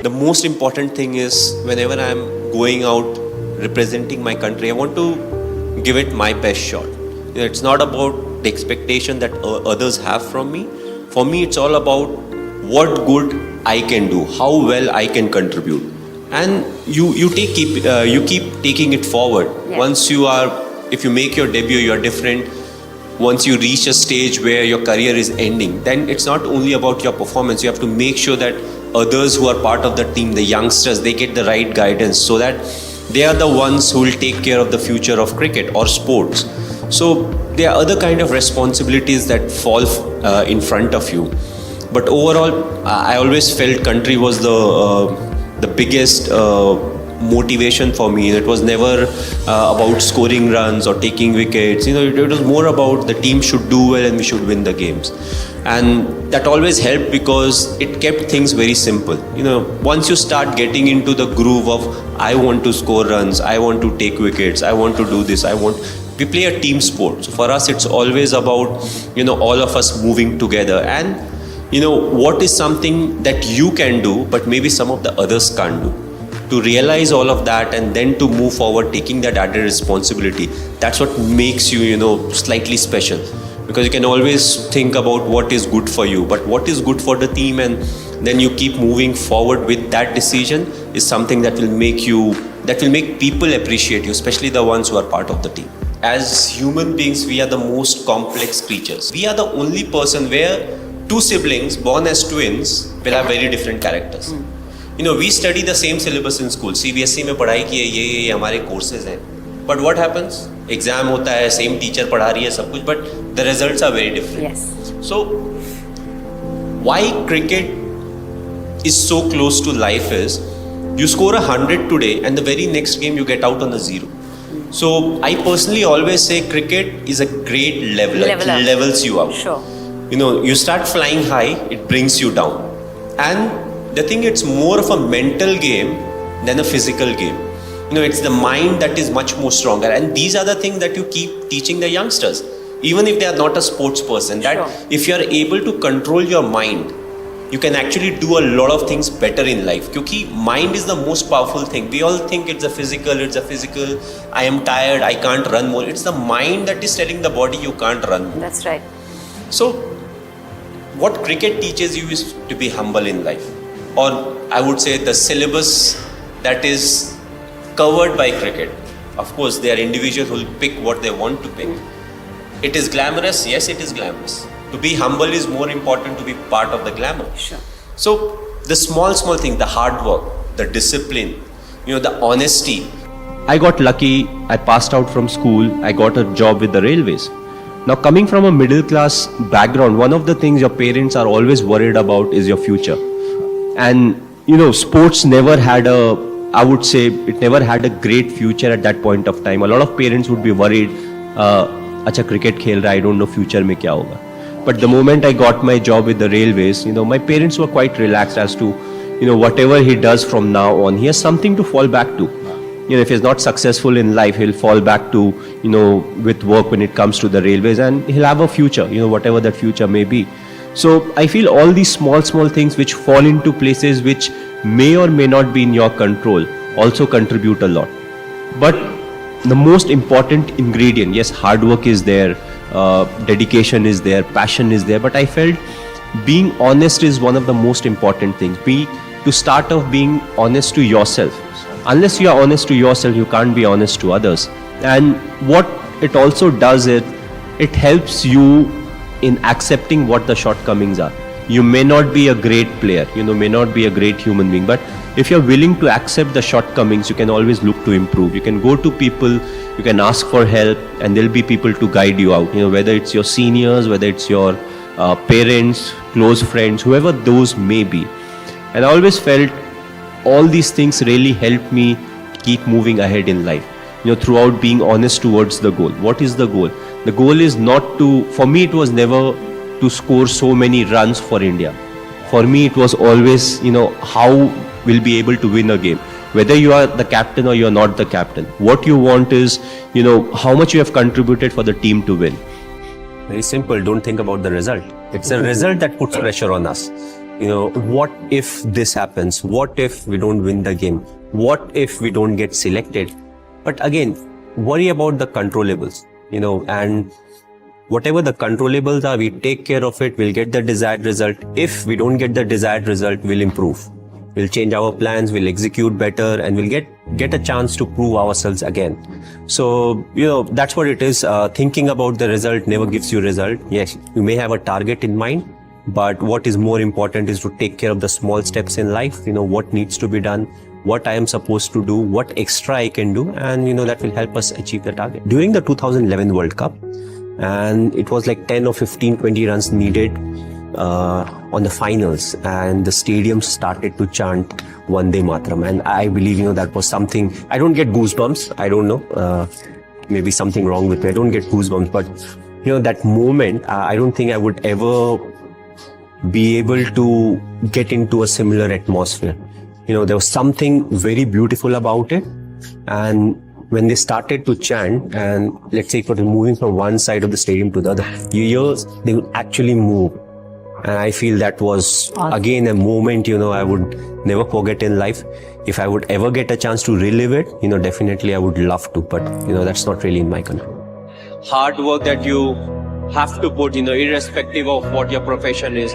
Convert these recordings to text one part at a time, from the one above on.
The most important thing is whenever I'm going out representing my country, I want to give it my best shot. It's not about the expectation that others have from me. For me, it's all about what good I can do, how well I can contribute, and you keep taking it forward. Yeah. If you make your debut, you are different. Once you reach a stage where your career is ending, then it's not only about your performance. You have to make sure that others who are part of the team, the youngsters, they get the right guidance so that they are the ones who will take care of the future of cricket or sports. So there are other kind of responsibilities that fall in front of you. But overall, I always felt country was the biggest motivation for me. It was never about scoring runs or taking wickets. It was more about the team should do well and we should win the games. And that always helped because it kept things very simple. Once you start getting into the groove of I want to score runs, I want to take wickets, I want to do this, we play a team sport. So for us, it's always about, all of us moving together. And, what is something that you can do, but maybe some of the others can't do. To realize all of that and then to move forward, taking that added responsibility, that's what makes you, slightly special. Because you can always think about what is good for you, but what is good for the team, and then you keep moving forward with that decision is something that will make people appreciate you, especially the ones who are part of the team. As human beings, we are the most complex creatures. We are the only person where two siblings born as twins will have very different characters. We study the same syllabus in school. CBSE में पढ़ाई की है, ये हमारे courses हैं. But what happens? Exam होता है, same teacher पढ़ा रही है सब कुछ, but the results are very different. Yes. So why cricket is so close to life is you score 100 today and the very next game you get out on a 0. So I personally always say cricket is a great leveler. It levels you out. Sure. You start flying high, it brings you down. And the thing, it's more of a mental game than a physical game. It's the mind that is much more stronger. And these are the things that you keep teaching the youngsters. Even if they are not a sports person, that if you are able to control your mind, you can actually do a lot of things better in life. Because mind is the most powerful thing. We all think it's a physical, I am tired, I can't run more. It's the mind that is telling the body you can't run more. That's right. So, what cricket teaches you is to be humble in life. Or I would say the syllabus that is covered by cricket. Of course, there are individuals who will pick what they want to pick. It is glamorous, yes, it is glamorous. To be humble is more important to be part of the glamour. Sure. So the small thing, the hard work, the discipline, the honesty. I got lucky, I passed out from school, I got a job with the railways. Now coming from a middle class background, one of the things your parents are always worried about is your future. And sports never had I would say it never had a great future at that point of time. A lot of parents would be worried, acha cricket khel raha, I don't know future mein kya hoga. But the moment I got my job with the railways, my parents were quite relaxed as to, whatever he does from now on, he has something to fall back to. If he's not successful in life, he'll fall back to, with work when it comes to the railways, and he'll have a future, whatever that future may be. So I feel all these small things which fall into places which may or may not be in your control also contribute a lot. But the most important ingredient, yes, hard work is there, dedication is there, passion is there, but I felt being honest is one of the most important things. To start off being honest to yourself. Unless you are honest to yourself, you can't be honest to others. And what it also does is it helps you in accepting what the shortcomings are. You may not be a great player, may not be a great human being, but if you're willing to accept the shortcomings, you can always look to improve. You can go to people, you can ask for help, and there'll be people to guide you out. Whether it's your seniors, whether it's your parents, close friends, whoever those may be. And I always felt all these things really helped me keep moving ahead in life. Throughout being honest towards the goal. What is the goal? The goal is not to, for me it was never to score so many runs for India. For me it was always, how we'll be able to win a game. Whether you are the captain or you're not the captain. What you want is, how much you have contributed for the team to win. Very simple, don't think about the result. It's a result that puts pressure on us. what if this happens? What if we don't win the game? What if we don't get selected? But again, worry about the controllables, and whatever the controllables are, we take care of it, we'll get the desired result. If we don't get the desired result, we'll improve. We'll change our plans, we'll execute better, and we'll get a chance to prove ourselves again. So, that's what it is. Thinking about the result never gives you result. Yes, you may have a target in mind, but what is more important is to take care of the small steps in life, what needs to be done, what I am supposed to do, what extra I can do, and that will help us achieve the target. During the 2011 World Cup, and it was like 10 or 15, 20 runs needed on the finals, and the stadium started to chant Vande Mataram, and I believe that was something. I don't get goosebumps, I don't know, maybe something wrong with me, I don't get goosebumps, but that moment, I don't think I would ever be able to get into a similar atmosphere. There was something very beautiful about it, and when they started to chant, and let's say if it was moving from one side of the stadium to the other, they would actually move. And I feel that was again a moment, I would never forget in life. If I would ever get a chance to relive it, definitely I would love to, but that's not really in my control. Hard work that you have to put, irrespective of what your profession is.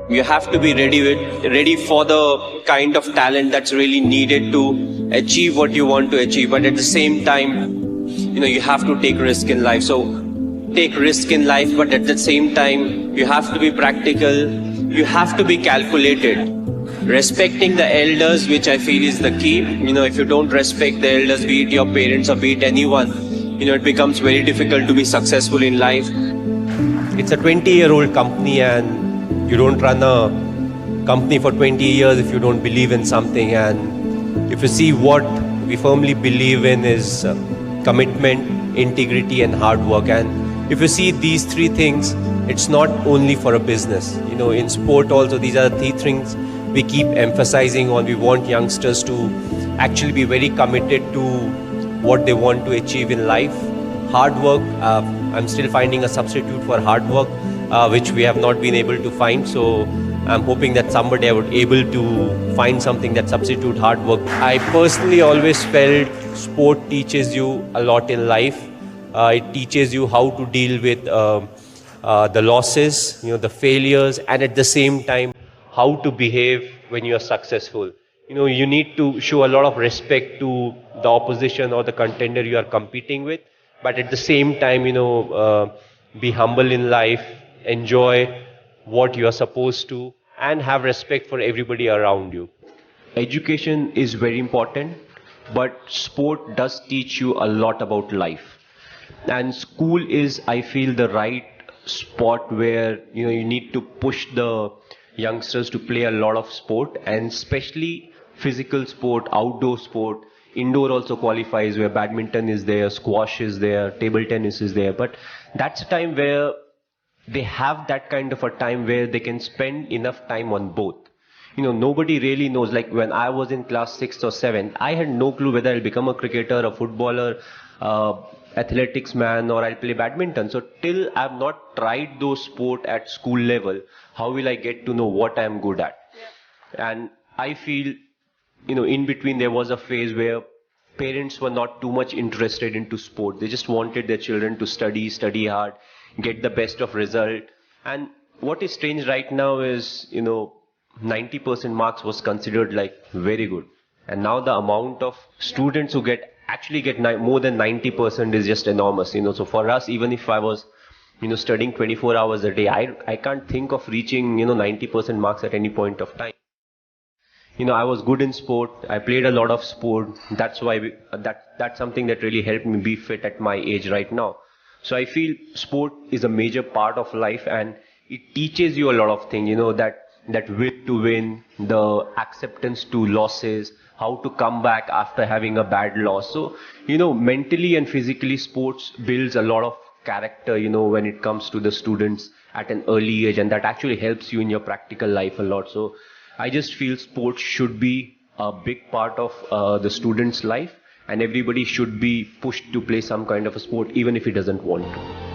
You have to be ready for the kind of talent that's really needed to achieve what you want to achieve. But at the same time, you have to take risk in life. So take risk in life, but at the same time, you have to be practical. You have to be calculated. Respecting the elders, which I feel is the key. If you don't respect the elders, be it your parents or be it anyone, it becomes very difficult to be successful in life. It's a 20-year-old company, and you don't run a company for 20 years if you don't believe in something. And if you see, what we firmly believe in is commitment, integrity, and hard work. And if you see these three things, it's not only for a business. In sport also, these are the three things we keep emphasizing on. We want youngsters to actually be very committed to what they want to achieve in life. Hard work, I'm still finding a substitute for hard work, which we have not been able to find. So I'm hoping that someday I would able to find something that substitute hard work. I personally always felt sport teaches you a lot in life. It teaches you how to deal with the losses, the failures, and at the same time, how to behave when you are successful. You need to show a lot of respect to the opposition or the contender you are competing with, but at the same time, be humble in life, enjoy what you are supposed to, and have respect for everybody around you. Education is very important, but sport does teach you a lot about life. And school is, I feel, the right spot where you need to push the youngsters to play a lot of sport, and especially physical sport, outdoor sport. Indoor also qualifies, where badminton is there, squash is there, table tennis is there. But that's a time where they have that kind of a time where they can spend enough time on both. Nobody really knows. Like when I was in class 6th or 7th, I had no clue whether I'll become a cricketer, a footballer, athletics man, or I'll play badminton. So till I've not tried those sport at school level, how will I get to know what I'm good at? And I feel, in between there was a phase where parents were not too much interested into sport. They just wanted their children to study hard, get the best of result. And what is strange right now is, 90% marks was considered like very good. And now the amount of students who get more than 90% is just enormous. So for us, even if I was, studying 24 hours a day, I can't think of reaching, 90% marks at any point of time. I was good in sport. I played a lot of sport. That's why that's something that really helped me be fit at my age right now. So I feel sport is a major part of life, and it teaches you a lot of things, that will to win, the acceptance to losses, how to come back after having a bad loss. So, mentally and physically, sports builds a lot of character, when it comes to the students at an early age, and that actually helps you in your practical life a lot. So I just feel sports should be a big part of the student's life, and everybody should be pushed to play some kind of a sport, even if he doesn't want to.